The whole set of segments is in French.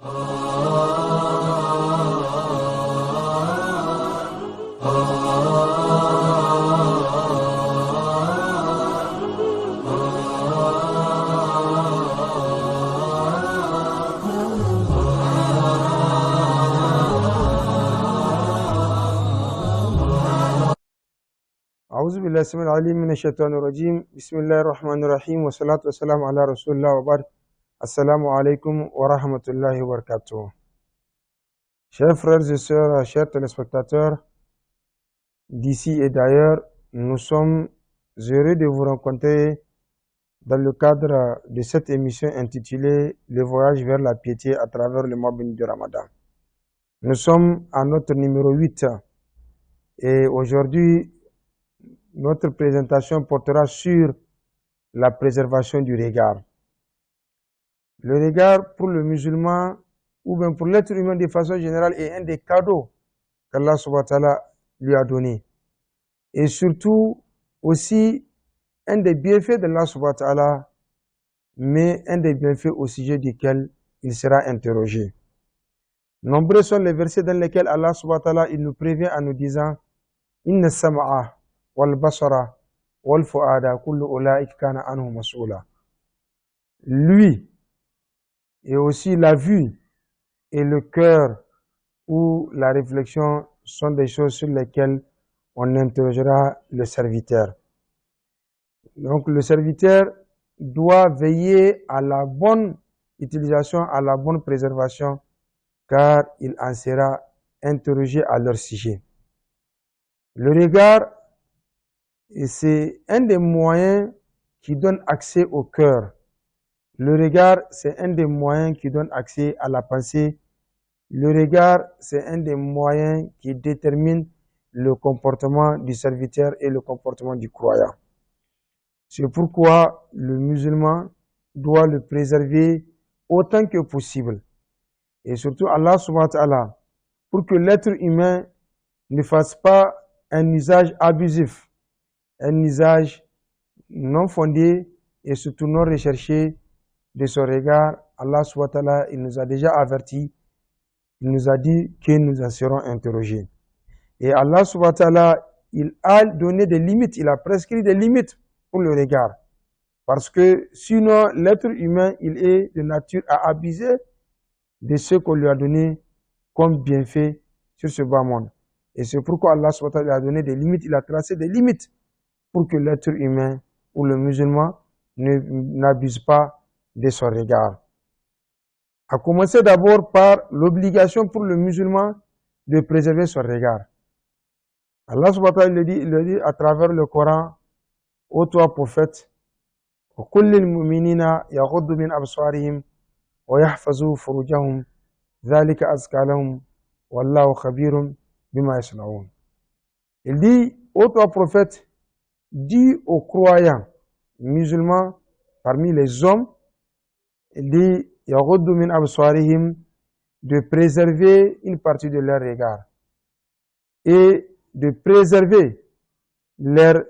أعوذ بالله السميع العليم من الشيطان الرجيم بسم الله الرحمن الرحيم والصلاة والسلام على رسول الله وبعد السلام عليكم ورحمة الله وبركاته. Chers frères et sœurs, chers téléspectateurs d'ici et d'ailleurs, nous sommes heureux de vous rencontrer dans le cadre de cette émission intitulée Le voyage vers la piété à travers le mois béni du Ramadan. Nous sommes à notre numéro 8 et aujourd'hui, notre présentation portera sur la préservation du regard. Le regard pour le musulman ou bien pour l'être humain de façon générale est un des cadeaux qu'Allah subhanahu wa ta'ala lui a donné. Et surtout aussi un des bienfaits d'Allah subhanahu wa ta'ala, mais un des bienfaits au sujet duquel il sera interrogé. Nombreux sont les versets dans lesquels Allah subhanahu wa ta'ala il nous prévient en nous disant « Inna sama'a wal-basara wal-fu'ada kullu ulaika kana anhu mas'ula » Lui et aussi la vue et le cœur ou la réflexion sont des choses sur lesquelles on interrogera le serviteur. Donc le serviteur doit veiller à la bonne utilisation, à la bonne préservation, car il en sera interrogé à leur sujet. Le regard, c'est un des moyens qui donne accès au cœur. Le regard, c'est un des moyens qui donne accès à la pensée. Le regard, c'est un des moyens qui détermine le comportement du serviteur et le comportement du croyant. C'est pourquoi le musulman doit le préserver autant que possible. Et surtout Allah subhanahu wa ta'ala, pour que l'être humain ne fasse pas un usage abusif, un usage non fondé et surtout non recherché de son regard. Allah subhanahu wa ta'ala, il nous a déjà avertis, il nous a dit que nous en serons interrogés. Et Allah subhanahu wa ta'ala, il a donné des limites, il a prescrit des limites pour le regard. Parce que sinon, l'être humain, il est de nature à abuser de ce qu'on lui a donné comme bienfait sur ce bas monde. Et c'est pourquoi Allah subhanahu wa ta'ala a donné des limites, il a tracé des limites pour que l'être humain ou le musulman n'abuse pas de son regard. À commencer d'abord par l'obligation pour le musulman de préserver son regard. Allah subhanahu wa ta'ala il le dit à travers le Coran: ô toi prophète, وَقُلْ لِلْمُؤْمِنِينَ يَغُضُّوا مِنْ أَبْصَارِهِمْ وَيَحْفَظُوا فُرُوجَهُمْ ذَلِكَ أَزْكَىٰ لَهُمْ وَاللَّهُ خَبِيرٌ بِمَا يَصْنَعُونَ. Il dit, ô toi prophète, dis aux croyants musulmans parmi les hommes, il dit يَغُضُّوا مِنْ أَبْصَارِهِمْ, de préserver une partie de leur regard et de préserver leur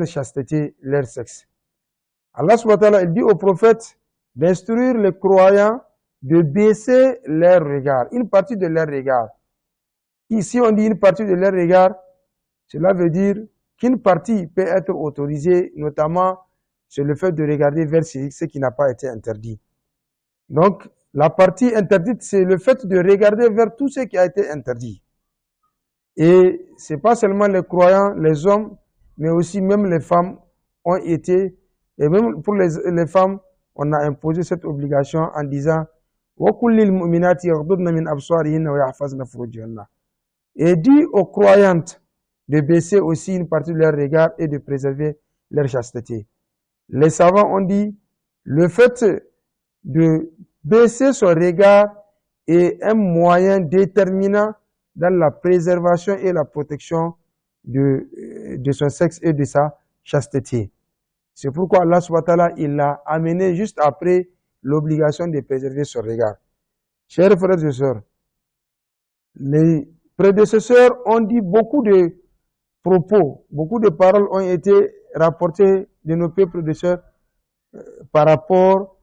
chasteté, leur sexe. Allah subhanahu wa ta'ala, il dit au prophète d'instruire les croyants de baisser leur regard, une partie de leur regard. Ici, on dit une partie de leur regard, cela veut dire qu'une partie peut être autorisée, notamment sur le fait de regarder vers ce qui n'a pas été interdit. Donc, la partie interdite, c'est le fait de regarder vers tout ce qui a été interdit. Et c'est pas seulement les croyants, les hommes, mais aussi même les femmes ont été, et même pour les femmes, on a imposé cette obligation en disant وَكُلِّ الْمُؤْمِنَاتِ يَغْضُضْنَ مِنْ أَبْصَارِهِنَّ وَيَحْفَظْنَ فُرُوجَهُنَّ. Et dit aux croyantes de baisser aussi une partie de leur regard et de préserver leur chasteté. Les savants ont dit le fait de baisser son regard est un moyen déterminant dans la préservation et la protection de son sexe et de sa chasteté. C'est pourquoi Allah subhanahu wa ta'ala, il l'a amené juste après l'obligation de préserver son regard. Chers frères et sœurs, les prédécesseurs ont dit beaucoup de propos, beaucoup de paroles ont été rapportées de nos prédécesseurs par rapport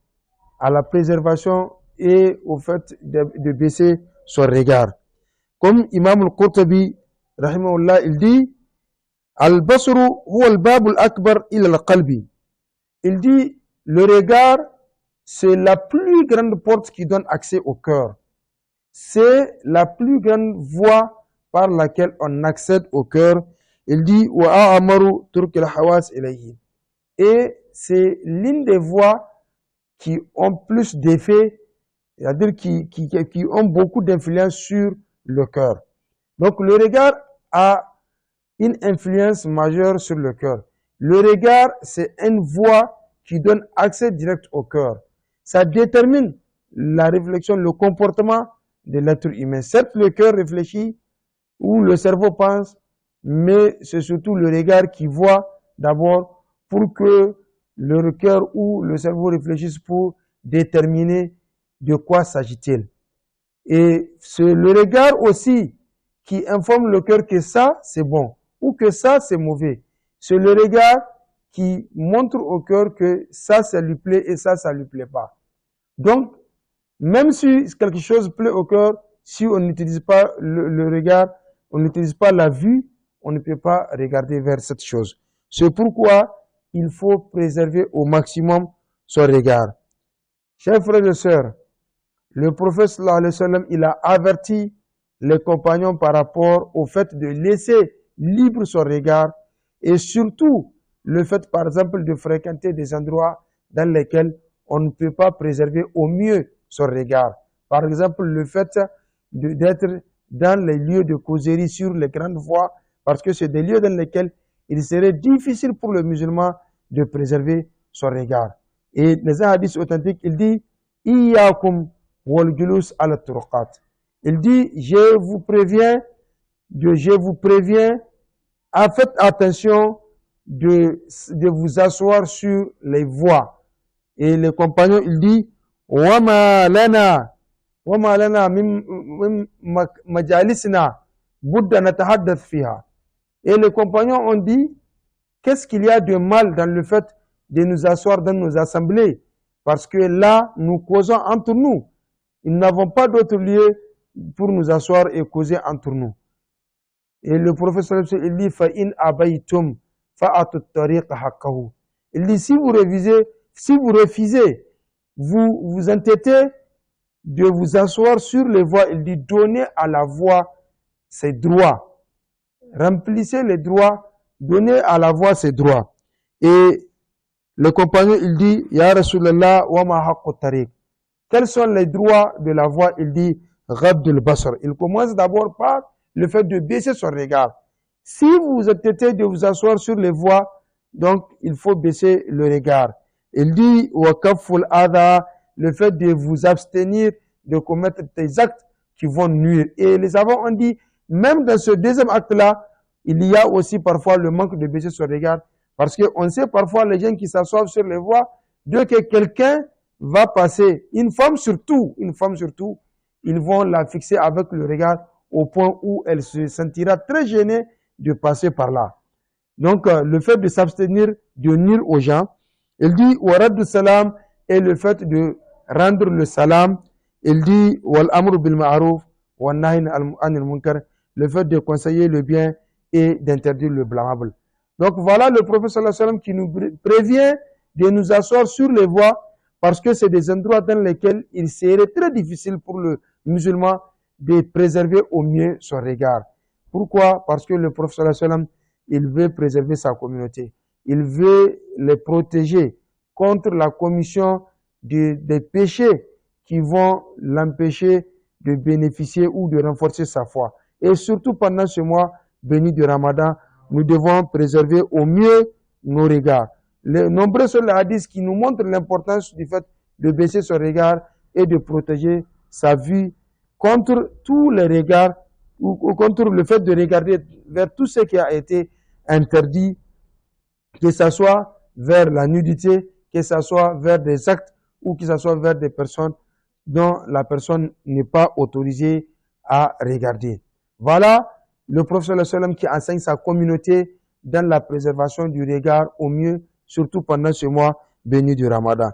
à la préservation et au fait de baisser son regard. Comme Imam al-Qurtubi, rahimahullah, il dit, Al-Basru huwa al-bab al-akbar ila al-qalbi. Il dit, le regard, c'est la plus grande porte qui donne accès au cœur. C'est la plus grande voie par laquelle on accède au cœur. Il dit, wa a'amaru turk al-hawas ilayhi. Et c'est l'une des voies qui ont plus d'effet, c'est-à-dire qui ont beaucoup d'influence sur le cœur. Donc le regard a une influence majeure sur le cœur. Le regard, c'est une voie qui donne accès direct au cœur. Ça détermine la réflexion, le comportement de l'être humain. Certes, le cœur réfléchit ou le cerveau pense, mais c'est surtout le regard qui voit d'abord pour que le cœur ou le cerveau réfléchisse pour déterminer de quoi s'agit-il. Et c'est le regard aussi qui informe le cœur que ça, c'est bon ou que ça, c'est mauvais. C'est le regard qui montre au cœur que ça lui plaît et ça lui plaît pas. Donc, même si quelque chose plaît au cœur, si on n'utilise pas le regard, on n'utilise pas la vue, on ne peut pas regarder vers cette chose. C'est pourquoi il faut préserver au maximum son regard. Chers frères et sœurs, le prophète sallallahu alayhi wa sallam, il a averti les compagnons par rapport au fait de laisser libre son regard et surtout le fait, par exemple, de fréquenter des endroits dans lesquels on ne peut pas préserver au mieux son regard. Par exemple, le fait d'être dans les lieux de causerie sur les grandes voies, parce que c'est des lieux dans lesquels il serait difficile pour le musulman de préserver son regard. Et les hadiths authentiques, il dit, Iyyakum wal julus ala turqat. Il dit, je vous préviens, faites attention de vous asseoir sur les voies. Et le compagnon, il dit, Wama lana min majalisina budda natahaddath fiha. Et les compagnons ont dit, qu'est-ce qu'il y a de mal dans le fait de nous asseoir dans nos assemblées? Parce que là, nous causons entre nous. Nous n'avons pas d'autre lieu pour nous asseoir et causer entre nous. Et le professeur, il dit, فَإِنْ أَبَيْتُمْ فَأَتُوا الطَّرِيقَ حَقَّهُ. Il dit, si vous refusez, vous entêtez de vous asseoir sur les voies, il dit, donnez à la voie ses droits. Remplissez les droits, donnez à la voie ses droits. Et le compagnon, il dit, Ya Rasulallah, wa ma haqqu tariq. Quels sont les droits de la voie? Il dit, Ghaddul Basar. Il commence d'abord par le fait de baisser son regard. Si vous êtes tenté de vous asseoir sur les voies, donc il faut baisser le regard. Il dit, wa kaful adha, le fait de vous abstenir de commettre des actes qui vont nuire. Et les savants ont dit, même dans ce deuxième acte-là, il y a aussi parfois le manque de baisser son regard. Parce qu'on sait parfois les gens qui s'assoient sur les voies, dès que quelqu'un va passer, une femme surtout, ils vont la fixer avec le regard au point où elle se sentira très gênée de passer par là. Donc, le fait de s'abstenir de nuire aux gens, il dit, warad salam, et le fait de rendre le salam, il dit, wal amru bil ma'ruf, wal nahy anil munkar, le fait de conseiller le bien et d'interdire le blâmable. Donc voilà le prophète sallallahu alayhi wa sallam qui nous prévient de nous asseoir sur les voies parce que c'est des endroits dans lesquels il serait très difficile pour le musulman de préserver au mieux son regard. Pourquoi? Parce que le prophète sallallahu alayhi wa sallam, il veut préserver sa communauté. Il veut les protéger contre la commission des péchés qui vont l'empêcher de bénéficier ou de renforcer sa foi. Et surtout pendant ce mois béni du Ramadan, nous devons préserver au mieux nos regards. Les nombreux sont les hadiths qui nous montrent l'importance du fait de baisser son regard et de protéger sa vue contre tous les regards ou contre le fait de regarder vers tout ce qui a été interdit, que ce soit vers la nudité, que ce soit vers des actes ou que ce soit vers des personnes dont la personne n'est pas autorisée à regarder. Voilà le prophète sallallahu alayhi wa sallam qui enseigne sa communauté dans la préservation du regard au mieux, surtout pendant ce mois béni du Ramadan.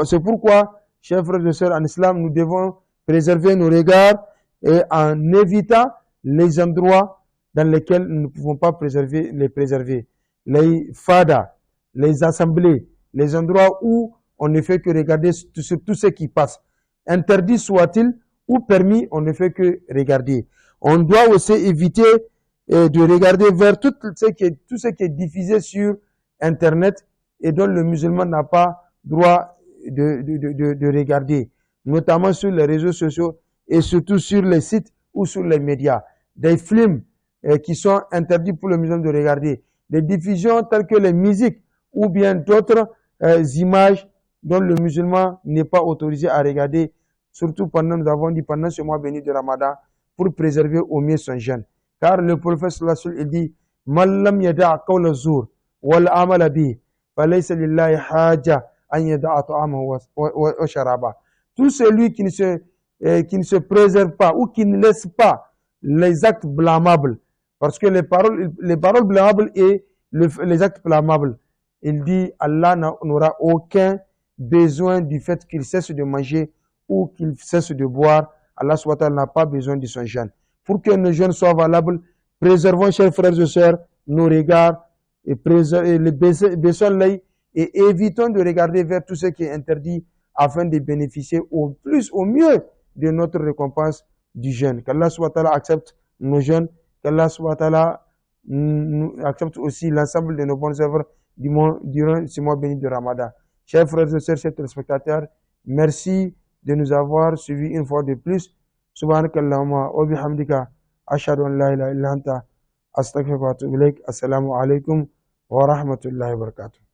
C'est pourquoi chers frères et sœurs en islam, nous devons préserver nos regards et en évitant les endroits dans lesquels nous ne pouvons pas les préserver. Les fadas, les assemblées, les endroits où on ne fait que regarder sur tout ce qui passe. Interdit soit-il ou permis, on ne fait que regarder. On doit aussi éviter de regarder vers tout ce qui est diffusé sur Internet et dont le musulman n'a pas droit de regarder, notamment sur les réseaux sociaux et surtout sur les sites ou sur les médias. Des films qui sont interdits pour le musulman de regarder, des diffusions telles que les musiques ou bien d'autres images dont le musulman n'est pas autorisé à regarder, surtout pendant, nous avons dit, pendant ce mois béni de Ramadan, pour préserver au mieux son jeûne. Car le prophète sallallahu alayhi wa sallam dit « Man lam yada' qawla zur wal amala bi, falaysa lillahi haja an yada'a ta'amahu wa sharaba » Tout celui qui ne se préserve pas ou qui ne laisse pas les actes blâmables, parce que les paroles blâmables et les actes blâmables, il dit Allah n'aura aucun besoin du fait qu'il cesse de manger ou qu'il cesse de boire. Allah subhanahu wa ta'ala n'a pas besoin de son jeûne. Pour que nos jeûnes soient valables, préservons, chers frères et sœurs, nos regards et baissons l'œil et évitons de regarder vers tout ce qui est interdit afin de bénéficier au mieux de notre récompense du jeûne. Qu'Allah subhanahu wa ta'ala accepte nos jeûnes, qu'Allah subhanahu wa ta'ala accepte aussi l'ensemble de nos bonnes œuvres durant ce mois béni de Ramadan. Chers frères et sœurs, chers téléspectateurs, merci de nous avoir suivis une fois de plus. Subhanakallahumma wa bihamdika ashhadu an la ilaha illa anta astaghfiruka wa atubu ilaik. Assalamu alaikum wa rahmatullahi wa barakatuh.